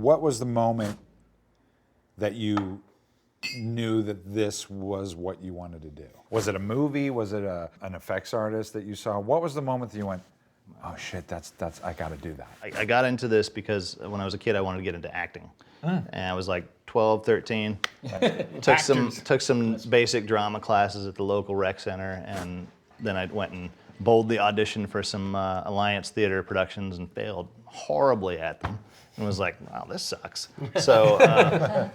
what was the moment that you knew that this was what you wanted to do? Was it a movie? Was it an effects artist that you saw? What was the moment that you went, oh shit, that's I got to do that? I got into this because when I was a kid, I wanted to get into acting. And I was like 12, 13. took some basic drama classes at the local rec center, and then I went and boldly auditioned for some Alliance Theater productions and failed horribly at them. And was like, wow, this sucks. So,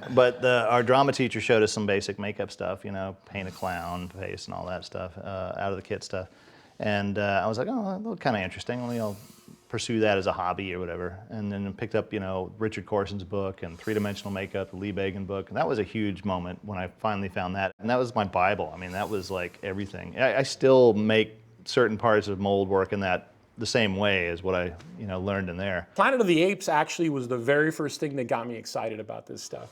but our drama teacher showed us some basic makeup stuff, you know, paint a clown face and all that stuff, out of the kit stuff. And I was like, oh, that looked kind of interesting. I'll pursue that as a hobby or whatever. And then picked up, you know, Richard Corson's book and three-dimensional makeup, the Lee Bagan book. And that was a huge moment when I finally found that. And that was my Bible. I mean, that was like everything. I still make certain parts of mold work in that the same way as what I, you know, learned in there. Planet of the Apes actually was the very first thing that got me excited about this stuff.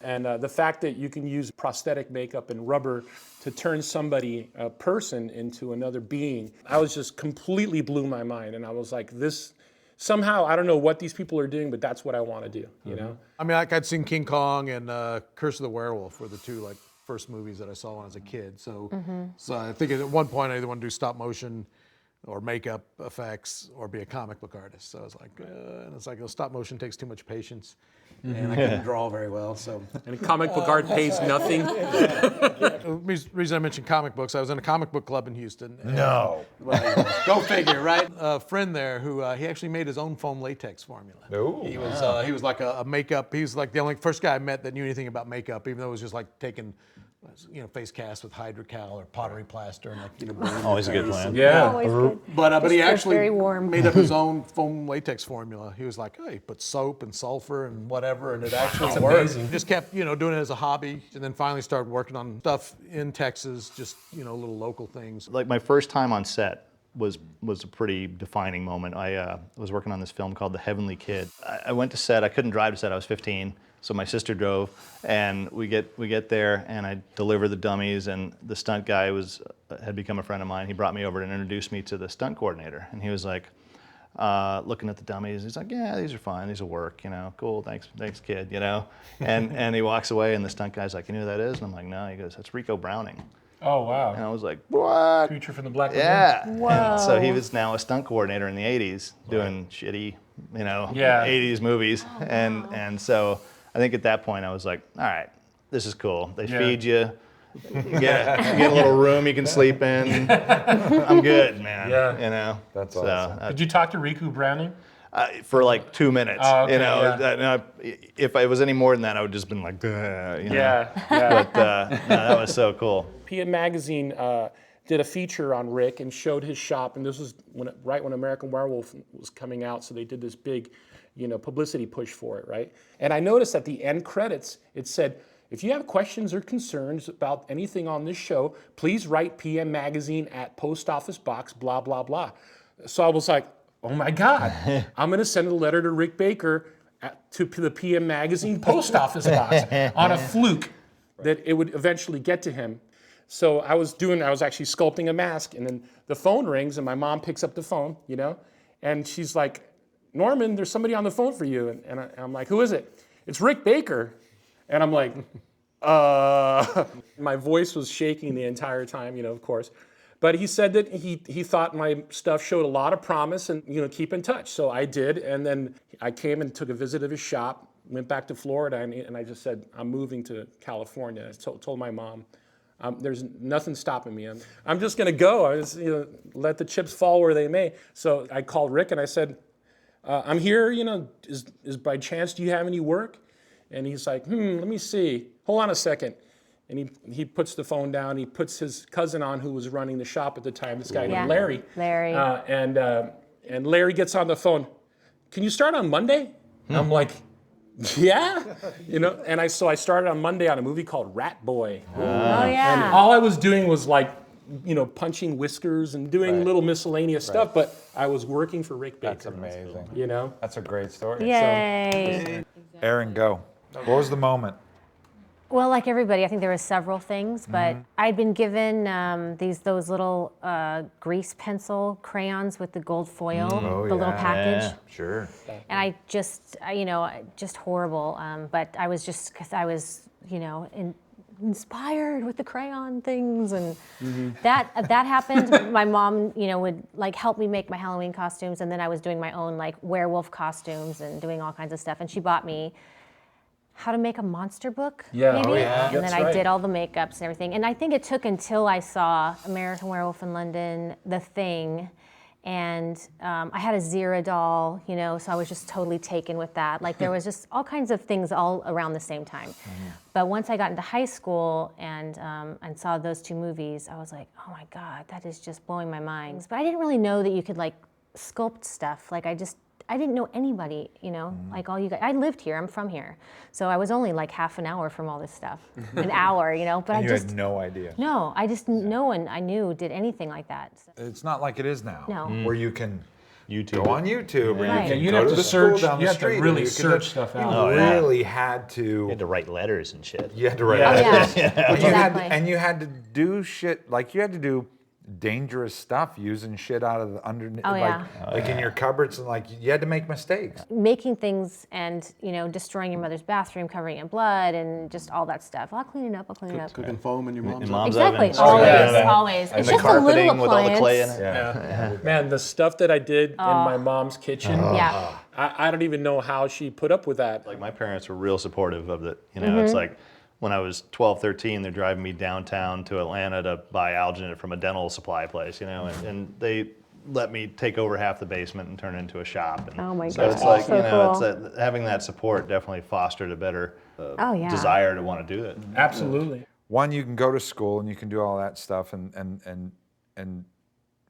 And the fact that you can use prosthetic makeup and rubber to turn somebody, a person, into another being, I was just completely blew my mind. And I was like, this, somehow, I don't know what these people are doing, but that's what I want to do, you know? I mean, like I'd seen King Kong and Curse of the Werewolf were the two like first movies that I saw when I was a kid. So, so I think at one point I either want to do stop motion or makeup effects or be a comic book artist. So I was like, and it's like, stop motion takes too much patience. And I couldn't draw very well, so. And comic book art pays nothing. The reason I mentioned comic books, I was in a comic book club in Houston. No. Well, go figure, right? A friend there who, he actually made his own foam latex formula. Ooh, he was like a makeup, he was like the only first guy I met that knew anything about makeup, even though it was just like taking, you know, face cast with hydrocal or pottery plaster and like, you know. Always a good plan. Yeah. Always good. But he actually very warm. made up his own foam latex formula. He was like, hey, he put soap and sulfur and whatever, and it actually worked. Just kept, you know, doing it as a hobby, and then finally started working on stuff in Texas, just, you know, little local things. Like my first time on set was a pretty defining moment. I was working on this film called The Heavenly Kid. I went to set. I couldn't drive to set. I was 15. So my sister drove, and we get there, and I deliver the dummies, and the stunt guy had become a friend of mine. He brought me over and introduced me to the stunt coordinator, and he was like, looking at the dummies, he's like, yeah, these are fine, these will work, you know, cool, thanks kid, you know, and he walks away, and the stunt guy's like, you know who that is? And I'm like, no. He goes, that's Rico Browning. Oh, wow. And I was like, what? Creature from the Black Lagoon. Yeah. Whoa. And so he was now a stunt coordinator in the 80s, doing shitty, you know, 80s movies, and so. I think at that point I was like, all right, this is cool. They feed you, you get a little room you can sleep in. I'm good, man. Yeah. You know. That's so, awesome. Did you talk to Riku Browning? For like 2 minutes. Oh, okay, you know, yeah. If it was any more than that, I would just been like, you know. Yeah. But no, that was so cool. PM Magazine did a feature on Rick and showed his shop, and this was right when American Werewolf was coming out, so they did this big, you know, publicity push for it, right? And I noticed at the end credits, it said, if you have questions or concerns about anything on this show, please write PM Magazine at Post Office Box, blah, blah, blah. So I was like, oh my God, I'm gonna send a letter to Rick Baker to the PM Magazine Post Office Box on a fluke that it would eventually get to him. So I was actually sculpting a mask, and then the phone rings, and my mom picks up the phone, you know, and she's like, Norman, there's somebody on the phone for you. And I'm like, who is it? It's Rick Baker. And I'm like, My voice was shaking the entire time, you know, of course. But he said that he thought my stuff showed a lot of promise and, you know, keep in touch. So I did. And then I came and took a visit of his shop, went back to Florida, and I just said, I'm moving to California. I told my mom, there's nothing stopping me. I'm just going to go. I just, you know, let the chips fall where they may. So I called Rick and I said, I'm here, you know, is by chance, do you have any work? And he's like, let me see. Hold on a second. And he puts the phone down. He puts his cousin on, who was running the shop at the time, this guy named Larry. Larry. And Larry gets on the phone. Can you start on Monday? I'm like, yeah. You know, and so I started on Monday on a movie called Rat Boy. Oh, yeah. And all I was doing was like, you know, punching whiskers and doing little miscellaneous stuff, but I was working for Rick Baker. That's amazing. You know? That's a great story. Yay. Eryn, go. What was the moment Well, like everybody, I think there were several things, but I'd been given those little grease pencil crayons with the gold foil, the little package. Yeah. Sure. And I just, just horrible. But I was just, because I was, inspired with the crayon things, and that happened. My mom, would like help me make my Halloween costumes, and then I was doing my own like werewolf costumes and doing all kinds of stuff. And she bought me how to make a monster book, maybe. yeah. And That's then I right. did all the makeups and everything. And I think it took until I saw American Werewolf in London, The Thing, and I had a Zira doll, so I was just totally taken with that. Like there was just all kinds of things all around the same time. But once I got into high school and saw those two movies, I was like, oh my God, that is just blowing my mind. But I didn't really know that you could like sculpt stuff. Like I didn't know anybody, like all you guys. I lived here, I'm from here. So I was only like half an hour from all this stuff, an hour, but You had no idea. no, no one I knew did anything like that. It's not like it is now, No. where you can YouTube. go on YouTube, or Right. you Yeah, can you'd go have to to the school search- down you the have to street. and really you could search stuff out. You Oh, yeah. really had to. You had to write letters and shit. You had to write. Oh, letters. yeah. But you had, Exactly. and you had to do shit like you had to do dangerous stuff using shit out of the underneath, Oh, yeah. like in your cupboards, and like you had to make mistakes. Making things and, destroying your mother's bathroom, covering it in blood, and just all that stuff. I'll clean it up, Cooking foam in your mom's Mom's Exactly, ovens. always, yeah. always. And It's the just a little carpeting appliance. with all the clay in it. Yeah. Man, the stuff that I did in my mom's kitchen, Yeah. I don't even know how she put up with that. Like my parents were real supportive of it. It's like when I was 12, 13, they're driving me downtown to Atlanta to buy alginate from a dental supply place, and they let me take over half the basement and turn it into a shop. And Oh my so it's God, like, so it's cool. that, having that support definitely fostered a better Oh, yeah. desire to want to do it. Absolutely. One, you can go to school and you can do all that stuff, and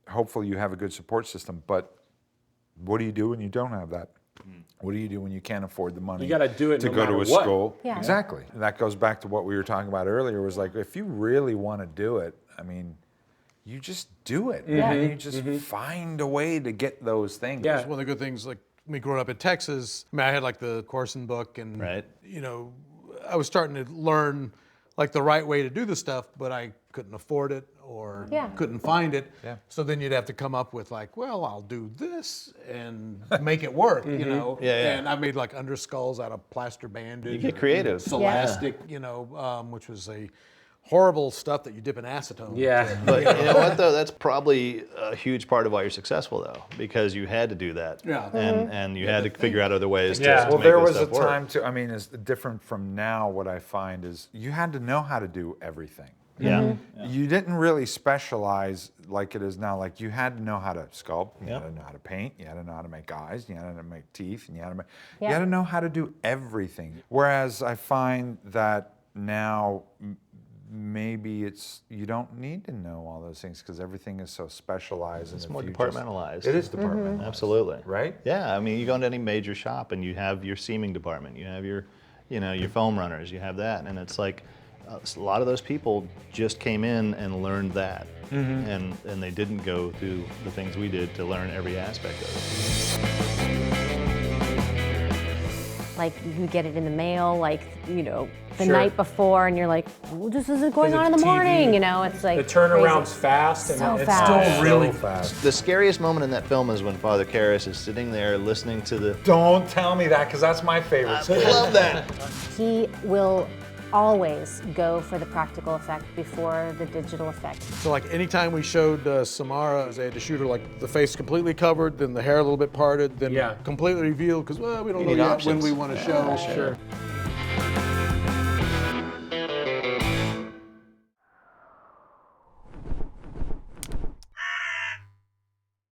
hopefully you have a good support system. But what do you do when you don't have that? What do you do when you can't afford the money? You gotta do it to no go to a matter what. school. Yeah. Exactly. And that goes back to what we were talking about earlier. Was like, if you really want to do it, I mean, you just do it. Yeah. And you just find a way to get those things. Yeah. One of the good things, like me growing up in Texas, I had like the Corson book, and Right. I was starting to learn like the right way to do the stuff, but I couldn't afford it or Yeah. couldn't find it. Yeah. So then you'd have to come up with like, well, I'll do this and make it work, Yeah, yeah. And I made like underskulls out of plaster bandage. You get creative. Scholastic, which was a horrible stuff that you dip in acetone. Yeah. But you know what though? That's probably a huge part of why you're successful though, because you had to do that. Yeah. And you had to figure out other ways Yeah. to Well, make there this was a stuff work. time I mean, it's different from now. What I find is you had to know how to do everything. Yeah. You didn't really specialize like it is now. Like you had to know how to sculpt, you Yep. had to know how to paint, you had to know how to make eyes, you had to make teeth, and you had Yeah. to know how to do everything. Whereas I find that now maybe you don't need to know all those things because everything is so specialized. It's and more if you departmentalized. it is departmentalized. Absolutely. Right? Yeah, I mean, you go into any major shop and you have your seaming department, you have your foam runners, you have that, and it's like a lot of those people just came in and learned that, and they didn't go through the things we did to learn every aspect of it. Like you get it in the mail, like the Sure. night before, and you're like, well, this isn't going Is it on in the TV? morning. It's like The turnaround's crazy. fast, and So it's fast. still really fast. The scariest moment in that film is when Father Karras is sitting there listening to the. Don't tell me that because that's my favorite. I love that. He will always go for the practical effect before the digital effect. So like anytime we showed Samara, they had to shoot her like the face completely covered, then the hair a little bit parted, then Yeah. completely revealed because we don't know need yet options. when we want to show. sure.